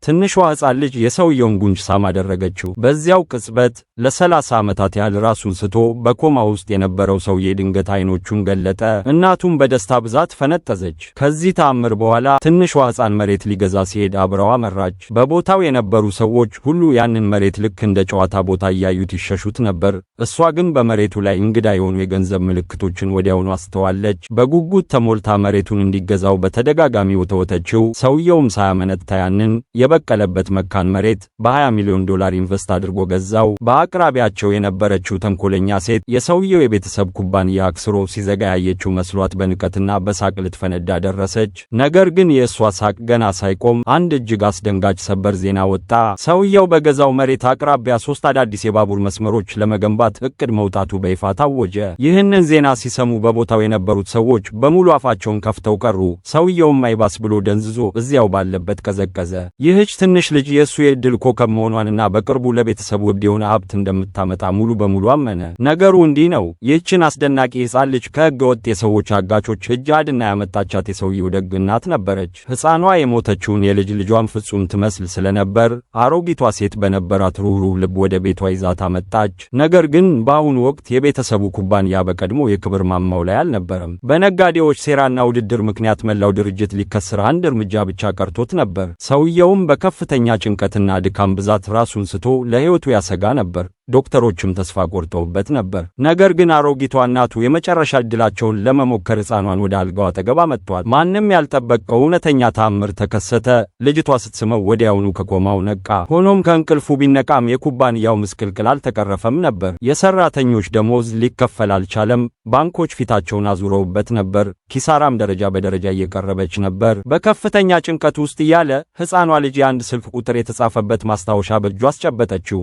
ትንሿ ሕፃን ልጅ የሰውየውን ጉንጭ ሳም አደረገችው። በዚያው ቅጽበት ለ30 ዓመታት ያህል ራሱን ስቶ በኮማ ውስጥ የነበረው ሰውዬ ድንገት አይኖቹን ገለጠ። እናቱም በደስታ ብዛት ፈነጠዘች። ከዚህ ተአምር በኋላ ትንሿ ሕፃን መሬት ሊገዛ ሲሄድ አብረው አመራች። በቦታው የነበሩ ሰዎች ሁሉ ያንን መሬት ልክ እንደ ጨዋታ ቦታ እያዩት ይሸሹት ነበር። እሷ ግን በመሬቱ ላይ እንግዳ የሆኑ የገንዘብ ምልክቶችን ወዲያውኑ አስተዋለች። በጉጉት ተሞልታ መሬቱን እንዲገዛው በተደጋጋሚ ወተወተችው። ሰውየውም ሳያመነታ ያንን የበቀለበት መካን መሬት በ$20 ሚሊዮን ኢንቨስት አድርጎ ገዛው። በአቅራቢያቸው የነበረችው ተንኮለኛ ሴት የሰውየው የቤተሰብ ኩባንያ አክስሮ ሲዘጋ ያየችው መስሏት በንቀትና በሳቅ ልትፈነዳ ደረሰች። ነገር ግን የእሷ ሳቅ ገና ሳይቆም አንድ እጅግ አስደንጋጭ ሰበር ዜና ወጣ። ሰውየው በገዛው መሬት አቅራቢያ 3 አዳዲስ የባቡር መስመሮች ለመገንባት እቅድ መውጣቱ በይፋ ታወጀ። ይህንን ዜና ሲሰሙ በቦታው የነበሩት ሰዎች በሙሉ አፋቸውን ከፍተው ቀሩ። ሰውየውም አይባስ ብሎ ደንዝዞ እዚያው ባለበት ቀዘቀዘ። ይህች ትንሽ ልጅ የእሱ የዕድል ኮከብ መሆኗንና በቅርቡ ለቤተሰቡ ውድ የሆነ ሀብት እንደምታመጣ ሙሉ በሙሉ አመነ። ነገሩ እንዲህ ነው። ይህችን አስደናቂ ሕፃን ልጅ ከሕገ ወጥ የሰዎች አጋቾች እጅ አድና ያመጣቻት የሰውየው ደግ እናት ነበረች። ሕፃኗ የሞተችውን የልጅ ልጇን ፍጹም ትመስል ስለነበር አሮጊቷ ሴት በነበራት ሩህሩህ ልብ ወደ ቤቷ ይዛት አመጣች። ነገር ግን በአሁኑ ወቅት የቤተሰቡ ኩባንያ በቀድሞ የክብር ማማው ላይ አልነበረም። በነጋዴዎች ሴራና ውድድር ምክንያት መላው ድርጅት ሊከስር አንድ እርምጃ ብቻ ቀርቶት ነበር። ሰውየውም በከፍተኛ ጭንቀትና ድካም ብዛት ራሱን ስቶ ለሕይወቱ ያሰጋ ነበር። ዶክተሮችም ተስፋ ቆርጠውበት ነበር። ነገር ግን አሮጊቷ እናቱ የመጨረሻ ዕድላቸውን ለመሞከር ሕፃኗን ወደ አልጋው አጠገብ አመጧት። ማንም ያልጠበቀው እውነተኛ ተአምር ተከሰተ። ልጅቷ ስትስመው ወዲያውኑ ከኮማው ነቃ። ሆኖም ከእንቅልፉ ቢነቃም የኩባንያው ምስቅልቅል አልተቀረፈም ነበር። የሰራተኞች ደሞዝ ሊከፈል አልቻለም። ባንኮች ፊታቸውን አዙረውበት ነበር። ኪሳራም ደረጃ በደረጃ እየቀረበች ነበር። በከፍተኛ ጭንቀት ውስጥ እያለ ሕፃኗ ልጅ የአንድ ስልክ ቁጥር የተጻፈበት ማስታወሻ በእጁ አስጨበጠችው።